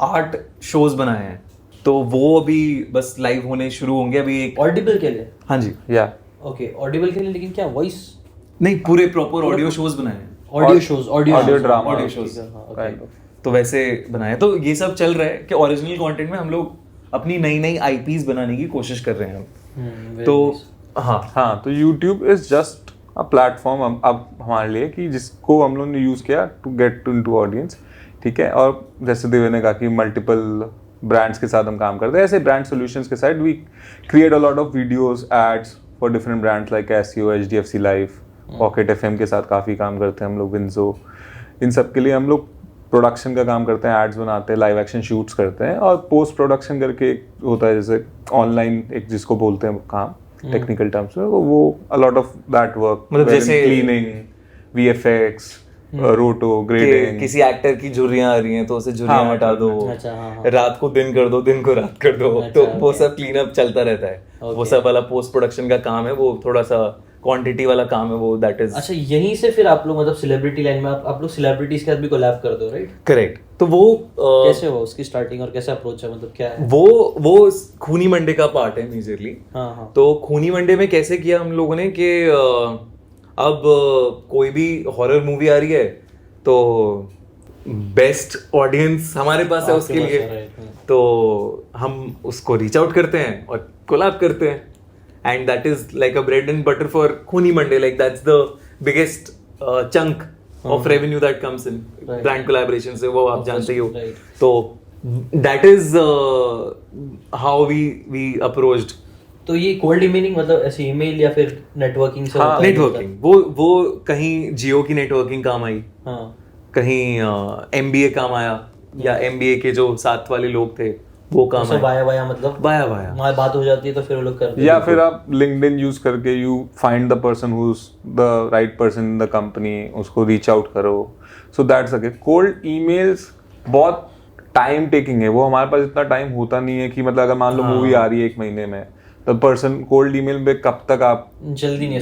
8 शोज बनाए हैं, तो वो अभी बस लाइव होने शुरू होंगे अभी एक। ऑडिबल के लिए? हाँ जी, या ओके, ऑडिबल के लिए, लेकिन क्या वॉइस? नहीं, पूरे प्रॉपर ऑडियो शोज बनाए हैं। Audio shows, audio drama, audio shows kind of। तो वैसे बनाए। तो ये सब चल रहा है कि ओरिजिनल कंटेंट में हम लोग अपनी नई नई IPs बनाने की कोशिश कर रहे हैं हम। तो हाँ, तो YouTube is just a platform अब हमारे लिए कि जिसको हम लोग ने यूज किया टू गेट इनटू ऑडियंस, ठीक है। और जैसे दिव्य ने कहा कि मल्टीपल ब्रांड्स के साथ हम काम करते हैं, ऐसे ब्रांड सॉल्यूशंस के साथ we create a lot of videos, ads for different brands like Casio, HDFC Life, Pocket FM के साथ काफ़ी काम करते हैं हम लोग, Winzo, इन सब के लिए हम लोग प्रोडक्शन का काम करते हैं, एड्स बनाते हैं, लाइव एक्शन शूट्स करते हैं, और पोस्ट प्रोडक्शन करके एक होता है जैसे ऑनलाइन एक जिसको बोलते हैं काम टेक्निकल टर्म्स में, वो अ लॉट ऑफ दैट वर्क, मतलब जैसे क्लीनिंग, VFX, रोटो, ग्रेडिंग। किसी एक्टर की झुर्रियां आ रही हैं तो उसे झुर्रियां हटा दो, अच्छा, हाँ। रात को दिन कर दो, दिन को रात कर दो, तो वो सब क्लीन अप चलता रहता है। वो सब वाला पोस्ट प्रोडक्शन का काम है, वो थोड़ा सा क्वांटिटी वाला काम है वो, दैट इज। अच्छा, यहीं से फिर आप लोग मतलब सेलिब्रिटी लाइन में आप लोग सेलिब्रिटीज के साथ भी कोलैब करते हो, राइट? करेक्ट। तो वो कैसे हुआ उसकी स्टार्टिंग और कैसे अप्रोच है, मतलब क्या है? वो खूनी मंडे का पार्ट है मेजरली। हाँ। तो खूनी मंडे में कैसे किया हम लोगों ने कि अब कोई भी हॉरर मूवी आ रही है तो बेस्ट ऑडियंस हमारे पास है उसके लिए, तो हम उसको रीच आउट करते हैं और कोलैब करते हैं, and that is like a bread and butter for Khooni Monday, like that's the biggest chunk of revenue that comes in brand collaboration से, वो आप जानते ही हो। तो that is how we approached. तो ये कोल्ड ईमेलिंग मतलब ऐसे ईमेल या फिर नेटवर्किंग से होता है? नेटवर्किंग, वो कहीं जियो की नेटवर्किंग काम आई, कहीं MBA काम आया, या MBA के जो साथ वाले लोग थे वो काम आया। वाया मतलब वाया हमारी बात हो जाती है तो फिर वो लोग करते हैं। या फिर आप लिंक्डइन यूज करके you find the person who is the right person in the company, उसको रीच आउट करो। So that's a cold emails बहुत टाइम टेकिंग है, वो हमारे पास इतना टाइम होता नहीं है कि मतलब अगर मान लो मूवी आ रही है 1 महीने में, तो पर्सन कोल्ड ईमेल में कब तक आप जल्दी नहीं है,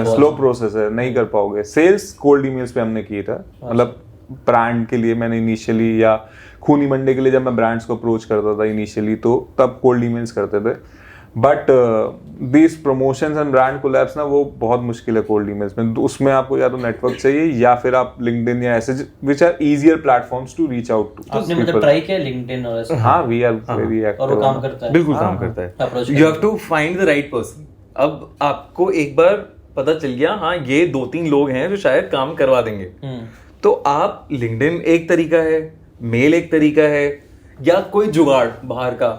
स्लो प्रोसेस है, नहीं कर पाओगे। सेल्स कोल्ड ईमेल्स पे हमने किया था, मतलब ब्रांड के लिए मैंने इनिशियली, या खूनी मंडे के लिए जब मैं ब्रांड्स को अप्रोच करता था इनिशियली, तो तब कोल्ड ईमेल्स करते थे। But this promotions and brand collabs ना, वो बहुत मुश्किल है कोल्ड ईमेल्स में। उसमें आपको या तो नेटवर्क चाहिए या फिर आप लिंक्डइन या ऐसे which are easier platforms to reach out to. आपने मतलब ट्राई किया लिंक्डइन और ऐसे? हाँ, वी आर वेरी एक्टिव। और वो काम करता है? बिल्कुल काम करता है। You have to find the right person. अब आपको एक बार पता चल गया हाँ ये 2-3 लोग हैं जो शायद काम करवा देंगे, तो आप लिंक्डइन एक तरीका है, मेल एक तरीका है, या कोई जुगाड़ बाहर का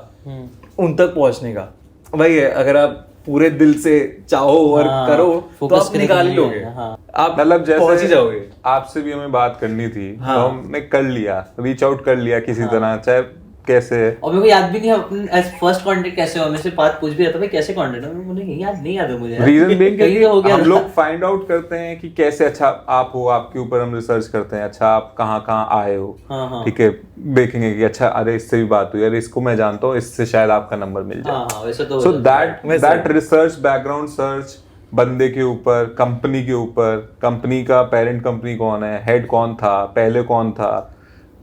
उन तक पहुंचने का। वही है, अगर आप पूरे दिल से चाहो और करो तो आप निकाल ही लोगे, आप मतलब पहुंच ही जाओगे। आपसे भी हमें बात करनी थी, तो हमने कर लिया, रीच आउट कर लिया किसी तरह, चाहे कैसे है। और मेरे को याद भी नहीं अपने फर्स्ट कांटेक्ट कैसे हुआ, मैं से बात पूछ भी रहा था भाई कैसे कांटेक्ट है, मुझे याद नहीं याद है मुझे। रीजन बीइंग कहीं तो हो गया हम लोग फाइंड आउट करते हैं कि कैसे अच्छा आप हो, आपके ऊपर हम रिसर्च करते हैं, अच्छा आप कहाँ आए हो, ठीक है, देखेंगे कि अच्छा अरे इससे भी बात हुई, अरे इसको मैं जानता हूँ, इससे शायद आपका नंबर मिल जाए। So that research, background search, बंदे के ऊपर, कंपनी के ऊपर, कंपनी का पेरेंट कंपनी कौन है, हेड कौन था, पहले कौन था,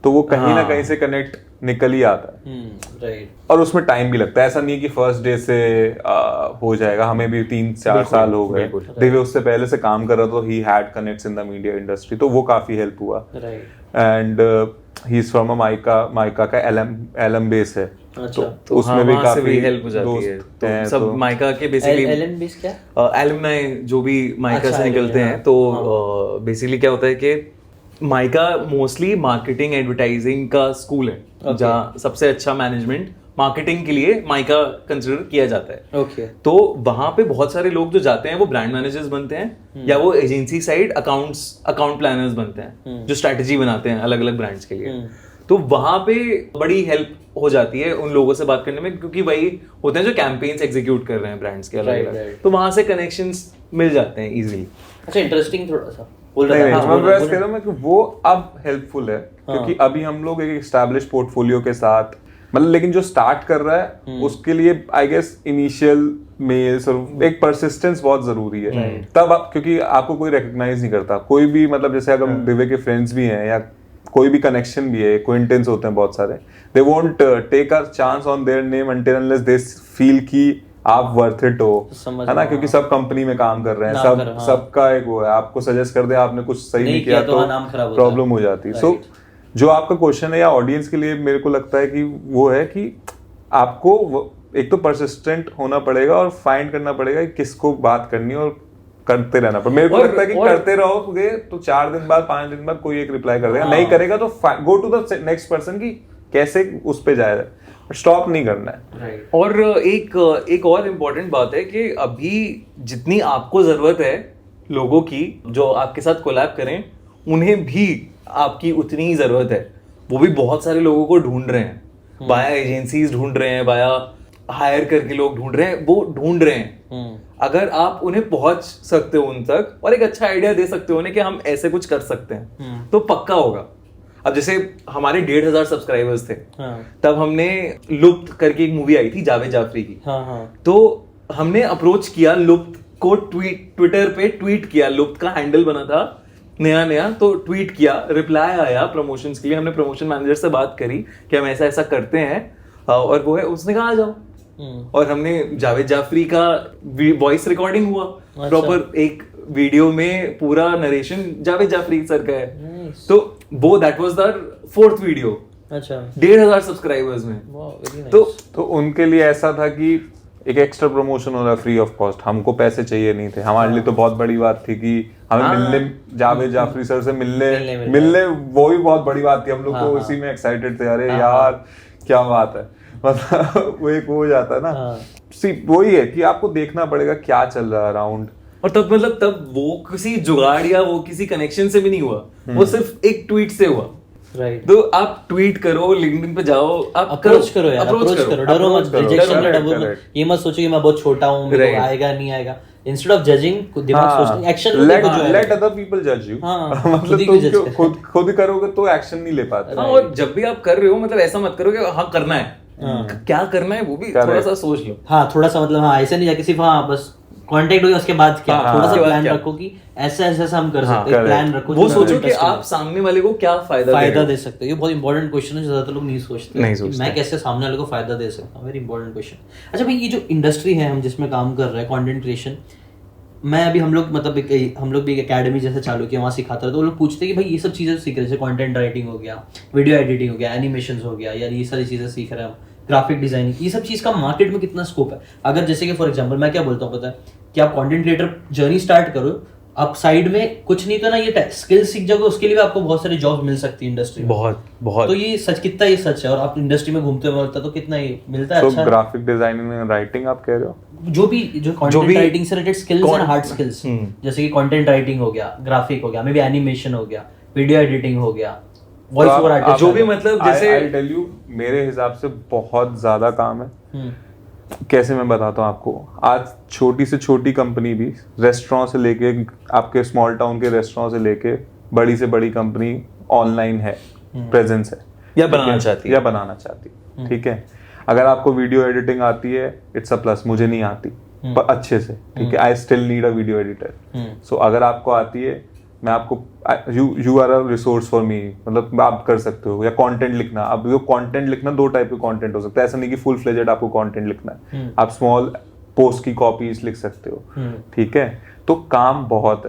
तो वो कहीं ना कहीं से कनेक्ट निकल ही आता है। राइट। और उसमें टाइम भी लगता है, ऐसा नहीं कि फर्स्ट डे से हो जाएगा। हमें भी 3-4 साल हो गए, दिव्य उससे पहले से काम कर रहा था, he had connects in the media industry, तो वो काफी हेल्प हुआ। And he is from mica का एलएम बेस है, तो उसमें भी काफी हेल्प हो जाती है। तो सब माइका के बेसिकली एलएम बेस क्या, एलुमनाई जो भी माइका से निकलते हैं, तो बेसिकली क्या होता है कि माइका मोस्टली मार्केटिंग एडवर्टाइजिंग का स्कूल है, जहाँ सबसे अच्छा मैनेजमेंट मार्केटिंग के लिए माइका कंसिडर किया जाता है। तो वहां पे बहुत सारे लोग जो जाते हैं वो ब्रांड मैनेजर्स बनते हैं, या वो एजेंसी साइड अकाउंट प्लानर्स बनते हैं, जो स्ट्रैटेजी बनाते हैं अलग अलग ब्रांड्स के लिए। तो वहां पे बड़ी हेल्प हो जाती है उन लोगों से बात करने में, क्योंकि वही होते हैं जो कैंपेन्स एग्जीक्यूट कर रहे हैं ब्रांड्स के अलग अलग, तो वहां से कनेक्शंस मिल जाते हैं इजीली। अच्छा, इंटरेस्टिंग थोड़ा सा वो अब हेल्पफुल है, क्योंकि अभी हम लोग एक एस्टैब्लिश पोर्टफोलियो के साथ मतलब लेकिन जो स्टार्ट कर रहा है उसके लिए आई गेस इनिशियल मेल्स और एक परसिस्टेंस बहुत जरूरी है। तब आप, क्योंकि आपको कोई रिकॉग्नाइज नहीं करता, कोई भी, मतलब जैसे अगर दिव्य के फ्रेंड्स भी हैं या कोई भी कनेक्शन भी है, एक्वेंटेंस होते हैं बहुत सारे, they won't take a chance on their name until unless they feel कि आप वर्थ इट हो, है ना, क्योंकि सब कंपनी में काम कर रहे हैं, सबका एक वो है, आपको सजेस्ट कर दे, आपने कुछ सही नहीं किया तो प्रॉब्लम हो जाती है। सो जो आपका क्वेश्चन है या ऑडियंस के लिए मेरे को लगता है कि वो है कि आपको एक तो परसिस्टेंट होना पड़ेगा और फाइंड करना पड़ेगा कि किसको बात करनी है और करते रहना। पर मेरे को लगता है कि करते रहोगे तो 4 दिन बाद 5 दिन बाद कोई एक रिप्लाई कर देगा, नहीं करेगा तो go to the next person की कैसे उस पे जाए, स्टॉप नहीं करना है। और एक और इम्पोर्टेंट बात है कि अभी जितनी आपको जरूरत है लोगों की जो आपके साथ कोलैब करें, उन्हें भी आपकी उतनी ही जरूरत है। वो भी बहुत सारे लोगों को ढूंढ रहे हैं, बाया एजेंसीज ढूंढ रहे हैं, बाया हायर करके लोग ढूंढ रहे हैं, वो ढूंढ रहे हैं। अगर आप उन्हें पहुंच सकते हो उन तक और एक अच्छा आइडिया दे सकते हो उन्हें कि हम ऐसे कुछ कर सकते हैं, तो पक्का होगा। अब जैसे हमारे 1,500 सब्सक्राइबर्स थे, तब हमने लुप्त करके एक मूवी आई थी जावेद जाफरी की, तो हमने अप्रोच किया लुप्त को, ट्विटर पे ट्वीट किया, लुप्त का हैंडल बना था नया, तो ट्वीट किया, रिप्लाई आया प्रमोशंस के लिए। हमने प्रमोशन मैनेजर से बात करी कि हम ऐसा करते हैं, और वो है, उसने कहा आ जाओ। और हमने जावेद जाफरी का वॉइस रिकॉर्डिंग हुआ, प्रॉपर एक वीडियो में पूरा नरेशन जावेद जाफरी सर का है। तो वो that was the 4th video. अच्छा, 1,500 सब्सक्राइबर्स में। तो उनके लिए ऐसा था कि एक एक्स्ट्रा प्रमोशन हो रहा है फ्री ऑफ कॉस्ट, हमको पैसे चाहिए नहीं थे। हमारे लिए तो बहुत बड़ी बात थी कि हमें मिलने, जावेद जाफरी सर से मिलने वो भी बहुत बड़ी बात थी। हम लोग तो उसी में एक्साइटेड थे, अरे यार क्या बात है, मतलब वो एक हो जाता है ना। वही है कि आपको देखना पड़ेगा क्या चल रहा है अराउंड। और तब वो किसी जुगाड़ या वो किसी कनेक्शन से भी नहीं हुआ, वो सिर्फ एक ट्वीट से हुआ। राइट, तो आप ट्वीट करो, लिंक्डइन पे जाओ, आप अप्रोच करो यार, अप्रोच करो, डरो मत, रिजेक्शन का डरो मत, ये मत सोचो कि मैं बहुत छोटा हूं, मेरे को आएगा नहीं आएगा। इंस्टेड ऑफ जजिंग, दिमाग सोचना, एक्शन लेट अदर पीपल जज यू। मतलब तुम खुद करोगे तो एक्शन नहीं ले पाते। और जब भी आप कर रहे हो, मतलब ऐसा मत करो कि हाँ करना है, क्या करना है वो भी थोड़ा सा सोच लो। हाँ, थोड़ा सा, मतलब हाँ ऐसा नहीं जाके सिर्फ बस कांटेक्ट हो गया उसके बाद क्या, थोड़ा सा प्लान रखो कि ऐसा हम कर सकते हैं, प्लान रखो, वो सोचो कि आप सामने वाले को क्या फायदा दे सकते हो। ये बहुत इंपॉर्टेंट क्वेश्चन है, ज्यादातर लोग नहीं सोचते मैं कैसे सामने वाले को फायदा दे सकता हूँ। Very important question. अच्छा भाई, ये जो इंडस्ट्री है हम जिसमें काम कर रहे हैं, कंटेंट क्रिएशन, मैं अभी हम लोग भी एक एकेडमी जैसे चालू किया, वहाँ सिखाता है, तो वो लोग पूछते हैं कि भाई ये सब चीजें सीख रहे हैं, जैसे कंटेंट राइटिंग हो गया, वीडियो एडिटिंग हो गया, एनिमेशन हो गया, यार ये सारी चीजें सीख रहे हैं हम, ग्राफिक डिजाइनिंग, ये सब चीज का मार्केट में कितना स्कोप है। अगर जैसे कि फॉर एग्जांपल मैं क्या बोलता हूँ पता है, कि आप कंटेंट क्रिएटर जर्नी स्टार्ट करो, आप साइड में कुछ नहीं तो ना ये स्किल्स सीख जाओगे, उसके लिए भी आपको बहुत सारी जॉब मिल सकती है इंडस्ट्री में। बहुत। तो ये सच, कितना ये सच है, और आप इंडस्ट्री में घूमते हुए तो कितना ये मिलता है। अच्छा, ग्राफिक डिजाइनिंग में राइटिंग आप कह रहे हो, जो कंटेंट राइटिंग से related skills and hard skills, जैसे कि कंटेंट राइटिंग हो गया, ग्राफिक हो गया, मे बी एनिमेशन हो गया, वीडियो एडिटिंग हो गया, वॉइस ओवर आर्टिस्ट, जो भी, मतलब जैसे आई टेल यू, मेरे हिसाब से बहुत ज्यादा काम है। कैसे मैं बताता हूँ आपको, आज छोटी से छोटी कंपनी भी, रेस्टोरेंट से लेके आपके स्मॉल टाउन के रेस्टोरेंट से लेके बड़ी से बड़ी कंपनी ऑनलाइन है, प्रेजेंस है, या बनाना चाहती है। ठीक है, अगर आपको वीडियो एडिटिंग आती है, इट्स अ प्लस। मुझे नहीं आती पर अच्छे से, ठीक है, I still need a video editor. So अगर आपको आती है, मैं आपको, you are a resource for me, मतलब आप कर सकते हो। या कंटेंट लिखना, अब वो कंटेंट लिखना 2 टाइप के कंटेंट हो सकता है, ऐसा नहीं कि फुल फ्लेजेड आपको कंटेंट लिखना है, आप स्मॉल पोस्ट की कॉपीज लिख सकते हो। ठीक है, तो काम बहुत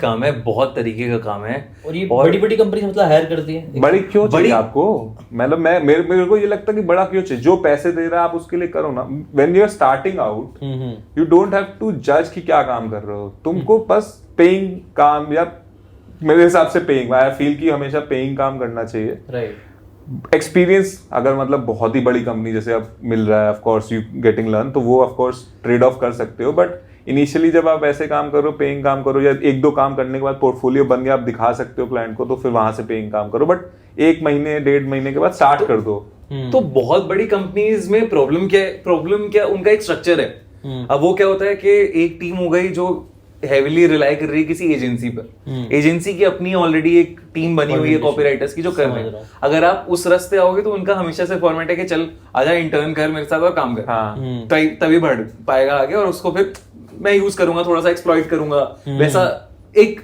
काम है, बहुत तरीके का काम है। और ये बड़ी कंपनी मतलब हायर करती है। बड़ी क्यों चाहिए आपको, मतलब मेरे को ये लगता है कि बड़ा क्यों चाहिए, जो पैसे दे रहा है आप उसके लिए करो ना। When you are starting out, you don't have to जज कि क्या काम कर रहे हो, तुमको बस पेइंग काम, या मेरे हिसाब से पेइंग, आई फील कि हमेशा पेइंग काम करना चाहिए। राइट। एक्सपीरियंस अगर मतलब बहुत ही बड़ी कंपनी जैसे अब मिल रहा है, of course you getting learn, तो वो ऑफ कोर्स ट्रेड ऑफ कर सकते हो। बट इनिशियली जब आप ऐसे काम करो, पेइंग काम करो, या 1-2 काम करने के बाद पोर्टफोलियो बन गया, आप दिखा सकते हो क्लाइंट को, तो फिर वहां से पेइंग काम करो। बट 1 महीने 1.5 महीने के बाद स्टार्ट कर दो। तो बहुत बड़ी कंपनीज में प्रॉब्लम क्या, उनका एक स्ट्रक्चर है। अब वो क्या होता है कि एक टीम हो गई जो हेविली रिलाई कर रही है किसी एजेंसी पर। एजेंसी की अपनी ऑलरेडी एक टीम बनी हुई है कॉपीराइटर्स की जो कर रहे हैं। अगर आप उस रास्ते आओगे तो उनका हमेशा से फॉर्मेट है कि चल आजा इंटर्न कर मेरे साथ और काम कर, तभी बढ़ पाएगा आगे, और उसको फिर मैं यूज करूंगा, थोड़ा सा एक्सप्लॉइट करूंगा। वैसा एक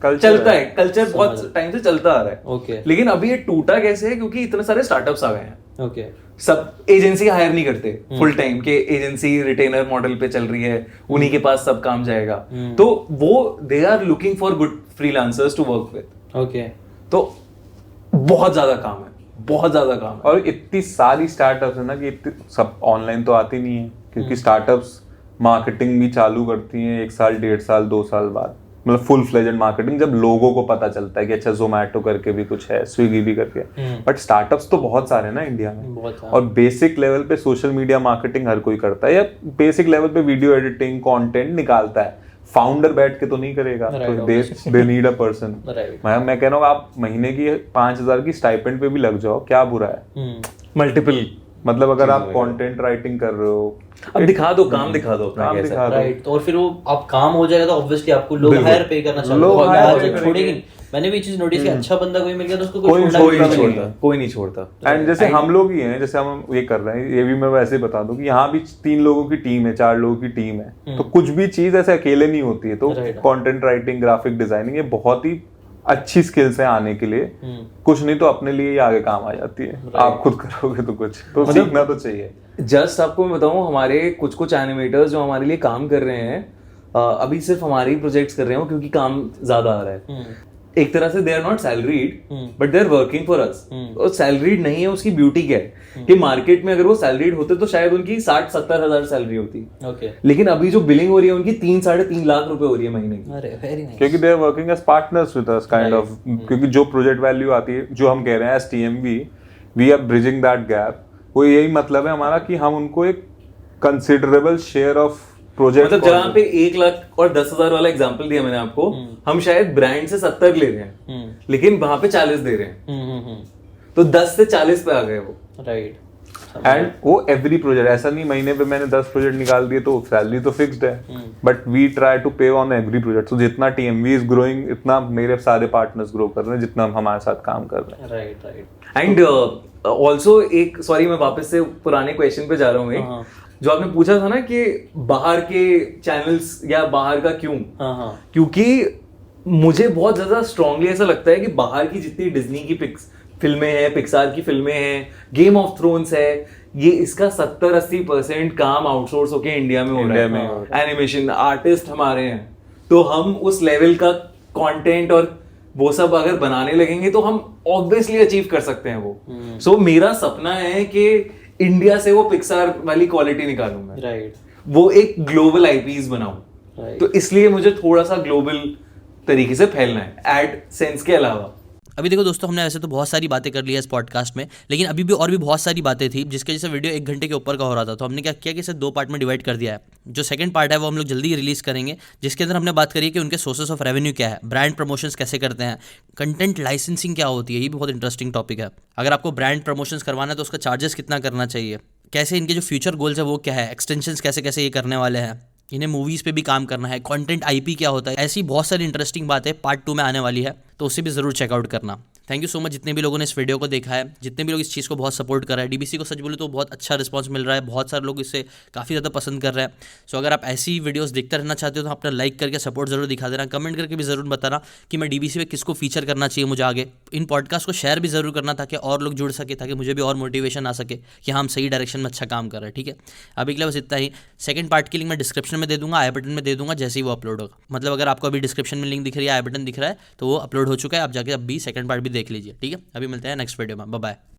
चलता है, कल्चर बहुत टाइम से चलता आ रहा है। लेकिन अभी ये टूटा कैसे है, क्योंकि इतने सारे स्टार्टअप्स आ गए हैं। सब एजेंसी हायर नहीं करते फुल टाइम के, एजेंसी रिटेनर मॉडल पे चल रही है, उन्हीं के पास सब काम जाएगा। तो वो they are looking for good freelancers to work with. तो बहुत ज्यादा काम है, बहुत ज्यादा काम है। और इतनी सारी स्टार्टअप्स है ना कि सब ऑनलाइन तो आती नहीं है, क्योंकि स्टार्टअप्स मार्केटिंग भी चालू करती हैं 1 साल 1.5 साल 2 साल बाद, मतलब फुल फ्लेजेड मार्केटिंग, जब लोगों को पता चलता है कि अच्छा जोमेटो करके भी कुछ है, स्विगी भी करके। बट स्टार्टअप्स तो बहुत सारे हैं ना इंडिया में, और बेसिक लेवल पे सोशल मीडिया मार्केटिंग हर कोई करता है, या बेसिक लेवल पे वीडियो एडिटिंग कंटेंट निकालता है। फाउंडर बैठ के तो नहीं करेगा, तो दे नीड अ पर्सन। मैं कह रहा हूँ आप महीने की 5,000 की स्टाइपेंड पे भी लग जाओ, क्या बुरा है? मल्टीपल, मतलब अगर आप कंटेंट राइटिंग कर रहे हो, अब दिखा दो, काम दिखा दो, काम दिखा दो, राइट। और फिर वो आप काम हो जाएगा तो ऑब्वियसली आपको लोग हायर पे करना चाहेंगे, छोड़ेंगे। मैंने भी चीज नोटिस की, अच्छा बंदा कोई मिल गया तो उसको कोई नहीं छोड़ता। एंड जैसे हम लोग ही हैं, जैसे हम ये कर रहे हैं, ये भी मैं वैसे ही बता दूं कि यहाँ भी 3 लोगों की टीम है, 4 लोगों की टीम है, तो कुछ भी चीज ऐसे अकेले नहीं होती है। तो कंटेंट राइटिंग, ग्राफिक डिजाइनिंग, ये बहुत ही अच्छी स्किल्स है आने के लिए। कुछ नहीं तो अपने लिए ही आगे काम आ जाती है। आप खुद करोगे तो कुछ तो मतलब सीखना तो चाहिए। जस्ट आपको मैं बताऊं, हमारे कुछ एनिमेटर्स जो हमारे लिए काम कर रहे हैं, अभी सिर्फ हमारे ही प्रोजेक्ट्स कर रहे हैं क्योंकि काम ज्यादा आ रहा है। एक तरह से they are not salaried but they are working for us. और सैलरीड नहीं है, उसकी ब्यूटी क्या है कि मार्केट में अगर वो सैलरीड होते तो शायद उनकी 60-70 हजार सैलरी होती। लेकिन अभी जो बिलिंग हो रही है उनकी 3-3.5 लाख रुपए हो रही है महीने की, क्योंकि they are working as partners with us kind of. क्योंकि जो प्रोजेक्ट वैल्यू आती है, जो हम कह रहे हैं as TMV, we are bridging that gap. वो यही मतलब है हमारा कि हम उनको एक कंसिडरेबल शेयर ऑफ प्रोजेक्ट, मतलब जहाँ पे 1 लाख और 10,000 वाला एग्जांपल दिया मैंने आपको, हम शायद ब्रांड से 70 ले रहे हैं लेकिन वहां पे 40 दे रहे हैं, तो 10 से 40 पे आ गए वो। राइट। एंड वो एवरी प्रोजेक्ट, ऐसा नहीं महीने पे मैंने 10 प्रोजेक्ट निकाल दिए तो सैलरी तो फिक्स्ड है, बट वी ट्राई टू पे ऑन एवरी प्रोजेक्ट। तो जितना टीएमवी इज ग्रोइंग, इतना मेरे सारे पार्टनर्स ग्रो कर रहे हैं जितना हमारे साथ काम कर रहे हैं। राइट। एंड ऑल्सो एक, सॉरी मैं वापस से पुराने क्वेश्चन पे जा रहा हूँ, एक जो आपने पूछा था ना कि बाहर के चैनल्स या बाहर का क्यों, क्योंकि मुझे बहुत ज्यादा स्ट्रांगली ऐसा लगता है कि बाहर की जितनी डिज्नी की फिल्में हैं, पिक्सार की फिल्में हैं, गेम ऑफ थ्रोन्स है, ये इसका 70-80% काम आउटसोर्स होके इंडिया में हो रहा है। एनिमेशन आर्टिस्ट हमारे हैं, तो हम उस लेवल का कंटेंट और वो सब अगर बनाने लगेंगे तो हम ऑब्वियसली अचीव कर सकते हैं वो। सो मेरा सपना है कि इंडिया से वो पिक्सार वाली क्वालिटी निकालूं मैं, राइट। वो एक ग्लोबल आईपीज बनाऊं, तो इसलिए मुझे थोड़ा सा ग्लोबल तरीके से फैलना है एड सेंस के अलावा। अभी देखो दोस्तों, हमने वैसे तो बहुत सारी बातें कर ली है इस पॉडकास्ट में, लेकिन अभी भी और भी बहुत सारी बातें थी जिसके वजह से वीडियो 1 घंटे के ऊपर का हो रहा था। तो हमने क्या किया कि इसे 2 पार्ट में डिवाइड कर दिया है। जो सेकंड पार्ट है वो हम लोग जल्दी रिलीज करेंगे, जिसके अंदर हमने बात करी कि उनके सोर्सेस ऑफ रेवेन्यू क्या है, ब्रांड प्रमोशंस कैसे करते हैं, कंटेंट लाइसेंसिंग क्या होती है, ये भी बहुत इंटरेस्टिंग टॉपिक है। अगर आपको ब्रांड प्रमोशंस करवाना है तो उसका चार्जेस कितना करना चाहिए, कैसे इनके जो फ्यूचर गोल्स है वो क्या है, एक्सटेंशंस कैसे कैसे ये करने वाले हैं, इन्हें मूवीज़ पे भी काम करना है, कंटेंट आईपी क्या होता है, ऐसी बहुत सारी इंटरेस्टिंग बातें पार्ट 2 में आने वाली है, तो उसे भी ज़रूर चेकआउट करना। थैंक यू सो मच जितने भी लोगों ने इस वीडियो को देखा है, जितने भी लोग इस चीज़ को बहुत सपोर्ट कर रहे हैं। डीबीसी को सच बोले तो बहुत अच्छा रिस्पांस मिल रहा है, बहुत सारे लोग इससे काफ़ी ज़्यादा पसंद कर रहे हैं। सो अगर आप ऐसी वीडियोस देखते रहना चाहते हो तो अपना लाइक करके सपोर्ट जरूर दिखा देना, कमेंट करके भी ज़रूर बताना कि मैं डीबीसी में किसको फीचर करना चाहिए मुझे आगे। इन पॉडकास्ट को शेयर भी ज़रूर करना ताकि और लोग जुड़ सके, ताकि मुझे भी और मोटिवेशन आ सके कि हम सही डायरेक्शन में अच्छा काम कर रहे हैं। ठीक है, अभी के लिए बस इतना ही। सेकंड पार्ट की लिंक मैं डिस्क्रिप्शन में दे दूंगा, आई बटन में दे दूंगा जैसे ही वो अपलोड होगा। मतलब अगर आपको अभी डिस्क्रिप्शन में लिंक दिख रही है, आई बटन दिख रहा है, तो वो अपलोड हो चुका है, आप जाके अभी सेकंड पार्ट भी देख लीजिए। ठीक है, अभी मिलते हैं नेक्स्ट वीडियो में, बाय बाय।